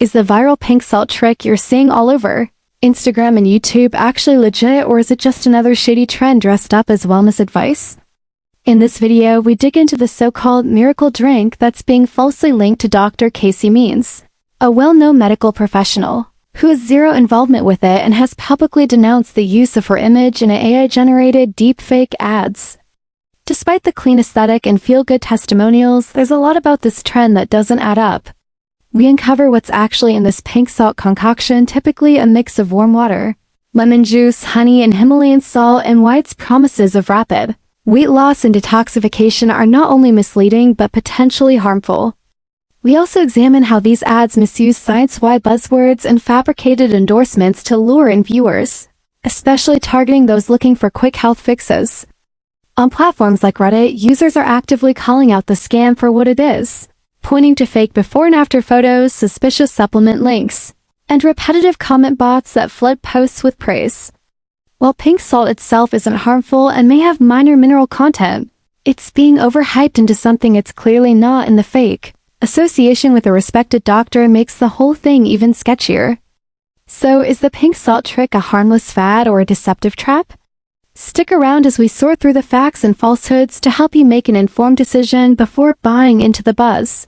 Is the viral pink salt trick you're seeing all over Instagram and YouTube actually legit, or is it just another shady trend dressed up as wellness advice? In this video, we dig into the so-called miracle drink that's being falsely linked to Dr. Casey Means, a well-known medical professional who has zero involvement with it and has publicly denounced the use of her image in AI-generated deepfake ads. Despite the clean aesthetic and feel-good testimonials, there's a lot about this trend that doesn't add up. We uncover what's actually in this pink salt concoction, typically a mix of warm water, lemon juice, honey, and Himalayan salt, and why its promises of rapid weight loss and detoxification are not only misleading but potentially harmful. We also examine how these ads misuse science-wide buzzwords and fabricated endorsements to lure in viewers, especially targeting those looking for quick health fixes. On platforms like Reddit, users are actively calling out the scam for what it is, pointing to fake before and after photos, suspicious supplement links, and repetitive comment bots that flood posts with praise. While pink salt itself isn't harmful and may have minor mineral content, it's being overhyped into something it's clearly not, and the fake association with a respected doctor makes the whole thing even sketchier. So, is the pink salt trick a harmless fad or a deceptive trap? Stick around as we sort through the facts and falsehoods to help you make an informed decision before buying into the buzz.